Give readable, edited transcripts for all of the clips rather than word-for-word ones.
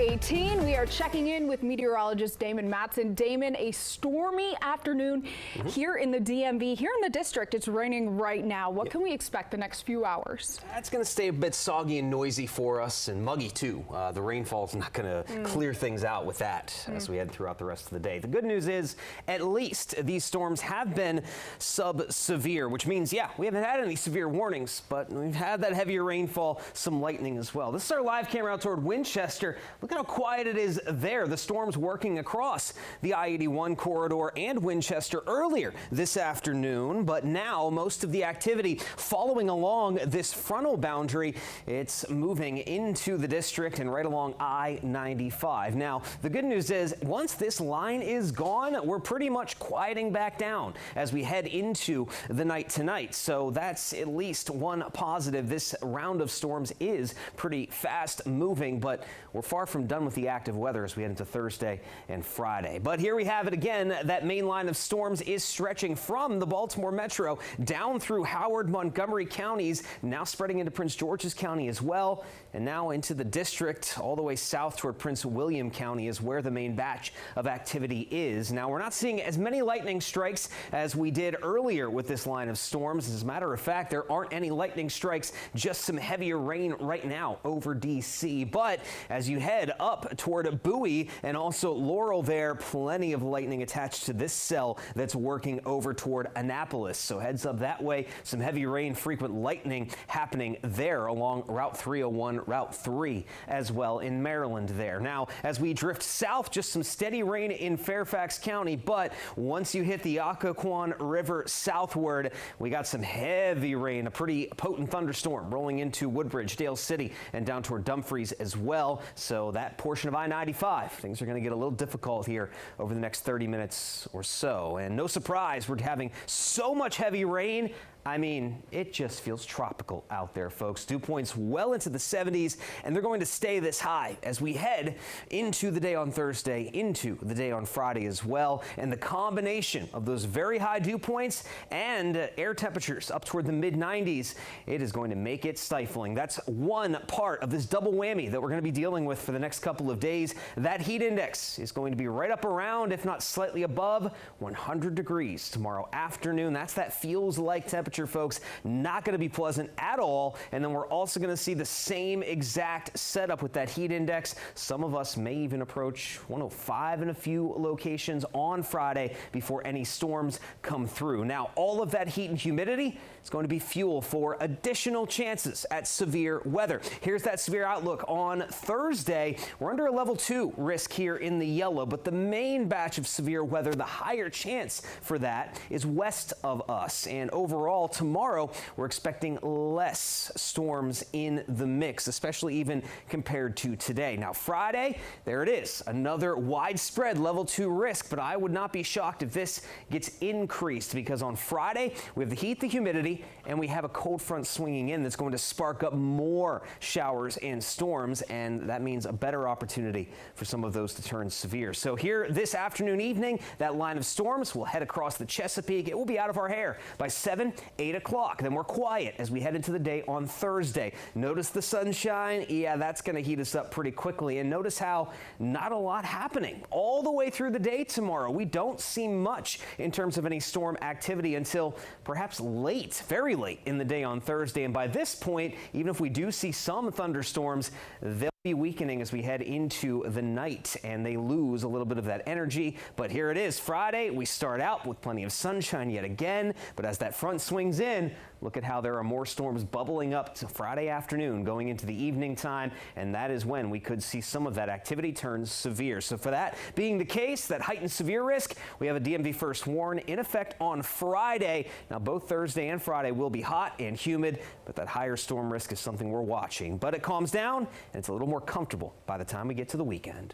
18. We are checking in with meteorologist Damon Matson. Damon, a stormy afternoon here in the DMV. Here in the district, it's raining right now. What can we expect the next few hours? It's going to stay a bit soggy and noisy for us, and muggy too. The rainfall is not going to clear things out with that as we head throughout the rest of the day. The good news is, at least these storms have been sub-severe, which means, yeah, we haven't had any severe warnings, but we've had that heavier rainfall, some lightning as well. This is our live camera out toward Winchester. Look at how quiet it is there. The storm's working across the I-81 corridor and Winchester earlier this afternoon, but now most of the activity following along this frontal boundary, it's moving into the district and right along I-95. Now, the good news is once this line is gone, we're pretty much quieting back down as we head into the night tonight. So that's at least one positive. This round of storms is pretty fast moving, but we're far from done with the active weather as we head into Thursday and Friday. But here we have it again. That main line of storms is stretching from the Baltimore Metro down through Howard, Montgomery counties, now spreading into Prince George's County as well, and now into the district all the way south toward Prince William County is where the main batch of activity is. Now, we're not seeing as many lightning strikes as we did earlier with this line of storms. As a matter of fact, there aren't any lightning strikes, just some heavier rain right now over D.C. But as you head up toward Bowie and also Laurel there, plenty of lightning attached to this cell that's working over toward Annapolis. So heads up that way. Some heavy rain, frequent lightning happening there along Route 301, Route 3 as well in Maryland there. Now, as we drift south, just some steady rain in Fairfax County, but once you hit the Occoquan River southward, we got some heavy rain, a pretty potent thunderstorm rolling into Woodbridge, Dale City, and down toward Dumfries as well. So that portion of I-95, things are going to get a little difficult here over the next 30 minutes or so. And no surprise, we're having so much heavy rain. I mean, it just feels tropical out there, folks. Dew points well into the 70s, and they're going to stay this high as we head into the day on Thursday, into the day on Friday as well. And the combination of those very high dew points and air temperatures up toward the mid-90s, it is going to make it stifling. That's one part of this double whammy that we're going to be dealing with for the next couple of days. That heat index is going to be right up around, if not slightly above, 100 degrees tomorrow afternoon. That's that feels like temperature, folks. Not going to be pleasant at all. And then we're also going to see the same exact setup with that heat index. Some of us may even approach 105 in a few locations on Friday before any storms come through. Now, all of that heat and humidity is going to be fuel for additional chances at severe weather. Here's that severe outlook on Thursday. We're under a level 2 risk here in the yellow, but the main batch of severe weather, the higher chance for that is west of us. And overall, tomorrow, we're expecting less storms in the mix, especially even compared to today. Now, Friday, there it is, another widespread level 2 risk, but I would not be shocked if this gets increased because on Friday, we have the heat, the humidity, and we have a cold front swinging in that's going to spark up more showers and storms, and that means a better opportunity for some of those to turn severe. So here this afternoon, evening, that line of storms will head across the Chesapeake. It will be out of our hair by 7, 8 o'clock. Then we're quiet as we head into the day on Thursday. Notice the sunshine. Yeah, that's going to heat us up pretty quickly. And notice how not a lot happening all the way through the day tomorrow. We don't see much in terms of any storm activity until perhaps late, very late in the day on Thursday. And by this point, even if we do see some thunderstorms, they'll be weakening as we head into the night and they lose a little bit of that energy. But here it is, Friday. We start out with plenty of sunshine yet again, but as that front swings in, look at how there are more storms bubbling up to Friday afternoon going into the evening time, and that is when we could see some of that activity turn severe. So for that being the case, that heightened severe risk, we have a DMV first warn in effect on Friday. Now both Thursday and Friday will be hot and humid, but that higher storm risk is something we're watching. But it calms down and it's a little more comfortable by the time we get to the weekend.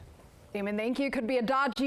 Damon, thank you. Could be a dodgy